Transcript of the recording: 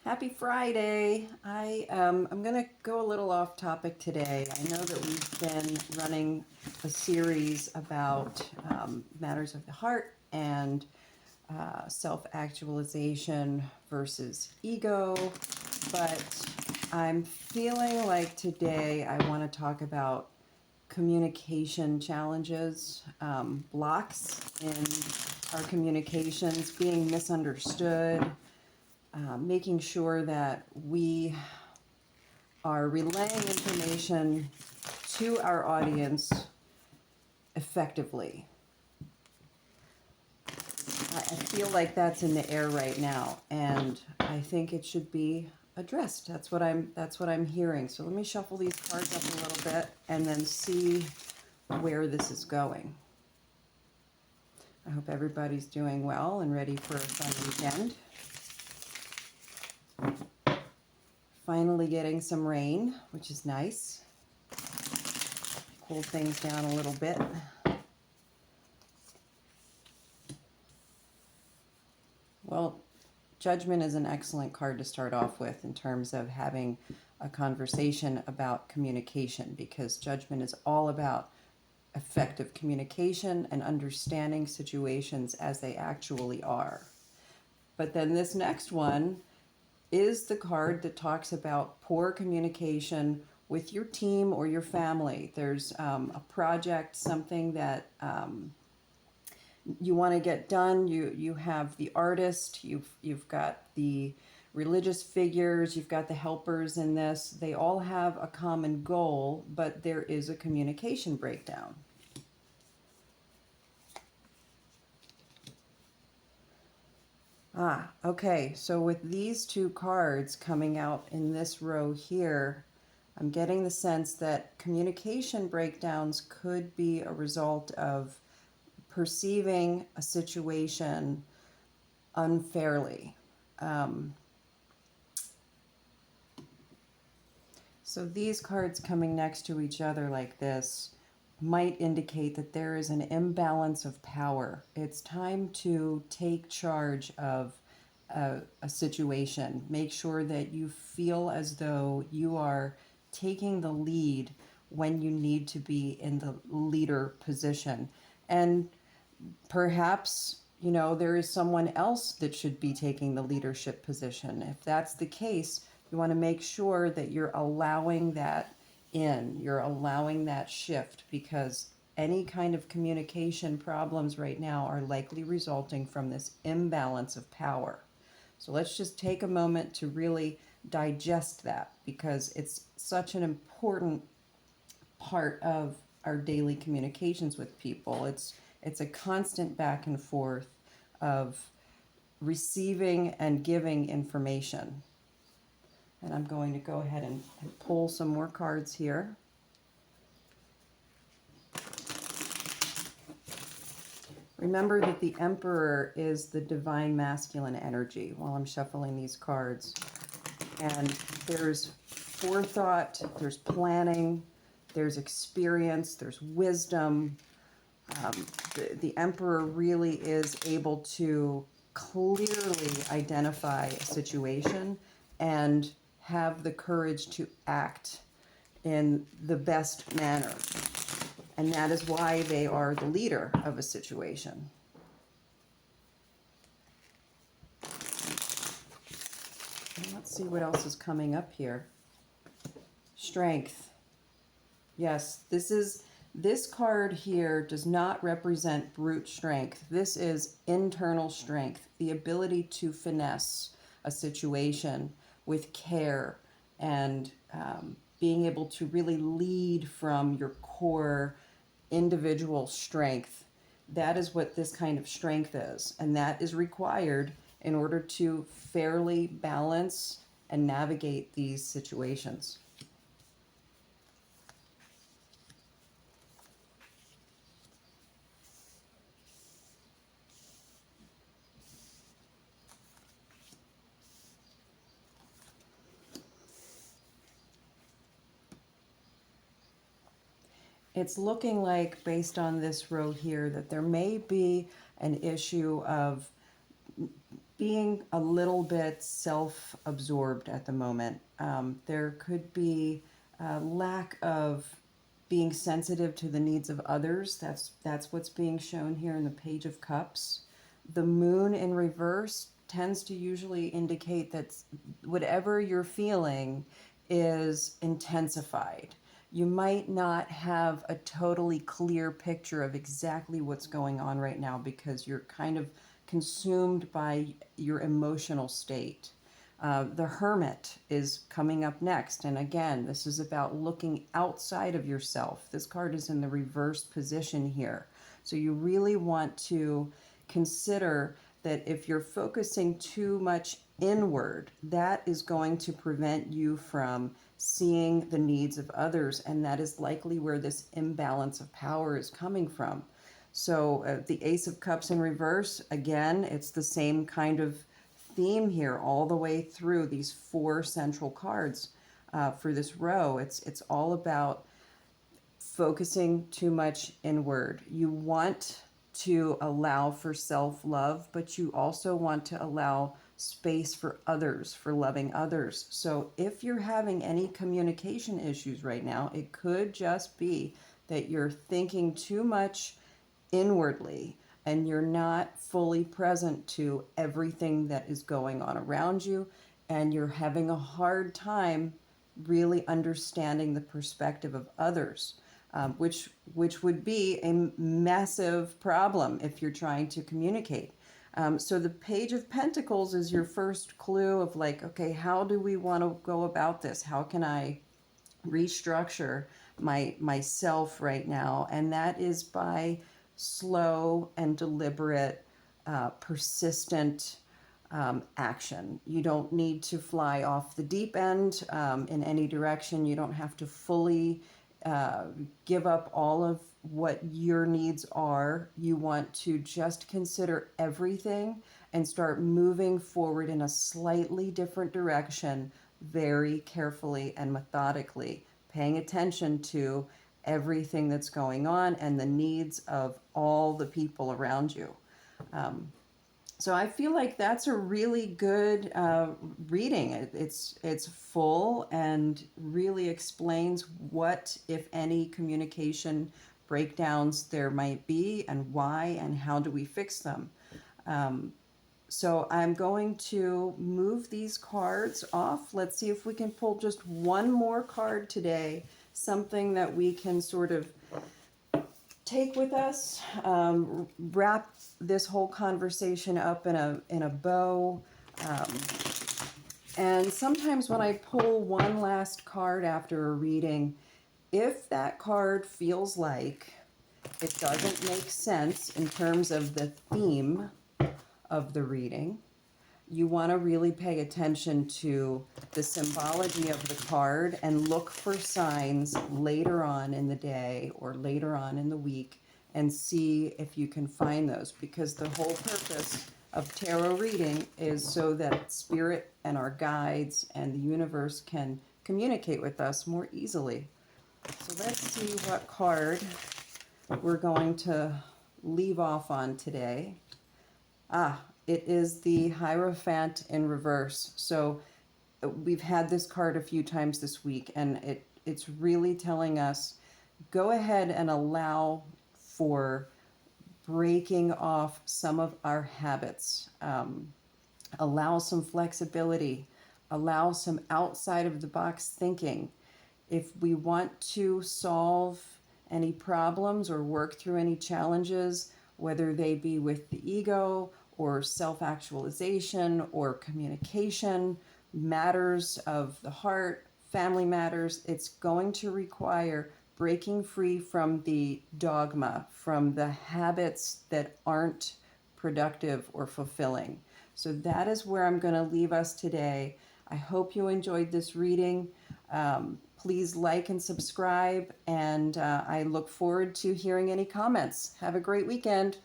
Happy Friday. I'm going to go a little off topic today. I know that we've been running a series about matters of the heart and self-actualization versus ego, but I'm feeling like today I want to talk about communication challenges, blocks in our communications, being misunderstood, making sure that we are relaying information to our audience effectively. I feel like that's in the air right now, and I think it should be addressed. That's what I'm hearing. So let me shuffle these cards up a little bit and then see where this is going. I hope everybody's doing well and ready for a fun weekend. Finally getting some rain, which is nice. Cooled things down a little bit. Well, Judgment is an excellent card to start off with in terms of having a conversation about communication, because Judgment is all about effective communication and understanding situations as they actually are. But then this next one is the card that talks about poor communication with your team or your family. There's a project, something that you want to get done. You have the artist, you've got the religious figures, you've got the helpers in this. They all have a common goal, but there is a communication breakdown. Okay, so with these two cards coming out in this row here, I'm getting the sense that communication breakdowns could be a result of perceiving a situation unfairly. So these cards coming next to each other like this might indicate that there is an imbalance of power. It's time to take charge of a situation. Make sure that you feel as though you are taking the lead when you need to be in the leader position. And perhaps, there is someone else that should be taking the leadership position. If that's the case, you want to make sure that you're allowing that in, you're allowing that shift, because any kind of communication problems right now are likely resulting from this imbalance of power. So let's just take a moment to really digest that, because it's such an important part of our daily communications with people. It's a constant back and forth of receiving and giving information. And I'm going to go ahead and pull some more cards here. Remember that the Emperor is the divine masculine energy while I'm shuffling these cards. And there's forethought, there's planning, there's experience, there's wisdom. The Emperor really is able to clearly identify a situation and have the courage to act in the best manner. And that is why they are the leader of a situation. And let's see what else is coming up here. Strength. Yes, this card here does not represent brute strength. This is internal strength, the ability to finesse a situation with care and being able to really lead from your core individual strength. That is what this kind of strength is, and that is required in order to fairly balance and navigate these situations. It's looking like, based on this row here, that there may be an issue of being a little bit self-absorbed at the moment. There could be a lack of being sensitive to the needs of others. That's what's being shown here in the Page of Cups. The moon in reverse tends to usually indicate that whatever you're feeling is intensified. You might not have a totally clear picture of exactly what's going on right now because you're kind of consumed by your emotional state. The Hermit is coming up next. And again, this is about looking outside of yourself. This card is in the reversed position here. So you really want to consider that if you're focusing too much inward, that is going to prevent you from seeing the needs of others. And that is likely where this imbalance of power is coming from. So the Ace of Cups in reverse, again, it's the same kind of theme here all the way through these 4 central cards for this row. It's all about focusing too much inward. You want to allow for self-love, but you also want to allow space for others, for loving others. So if you're having any communication issues right now, it could just be that you're thinking too much inwardly and you're not fully present to everything that is going on around you, and you're having a hard time really understanding the perspective of others, which would be a massive problem if you're trying to communicate. So the Page of Pentacles is your first clue of like, okay, how do we want to go about this? How can I restructure myself right now? And that is by slow and deliberate, persistent action. You don't need to fly off the deep end in any direction. You don't have to fully give up all of what your needs are. You want to just consider everything and start moving forward in a slightly different direction, very carefully and methodically, paying attention to everything that's going on and the needs of all the people around you. So I feel like that's a really good reading. It's full and really explains what, if any, communication breakdowns there might be and why and how do we fix them. So I'm going to move these cards off. Let's see if we can pull just one more card today, something that we can sort of take with us, wrap this whole conversation up in a bow. And sometimes when I pull one last card after a reading, if that card feels like it doesn't make sense in terms of the theme of the reading, you want to really pay attention to the symbology of the card and look for signs later on in the day or later on in the week and see if you can find those, because the whole purpose of tarot reading is so that spirit and our guides and the universe can communicate with us more easily. So let's see what card we're going to leave off on today. It is the Hierophant in reverse. So we've had this card a few times this week, and it's really telling us, go ahead and allow for breaking off some of our habits. Allow some flexibility. Allow some outside of the box thinking. If we want to solve any problems or work through any challenges, whether they be with the ego or self-actualization or communication, matters of the heart, family matters, it's going to require breaking free from the dogma, from the habits that aren't productive or fulfilling. So that is where I'm going to leave us today. I hope you enjoyed this reading. Please like and subscribe, and I look forward to hearing any comments. Have a great weekend.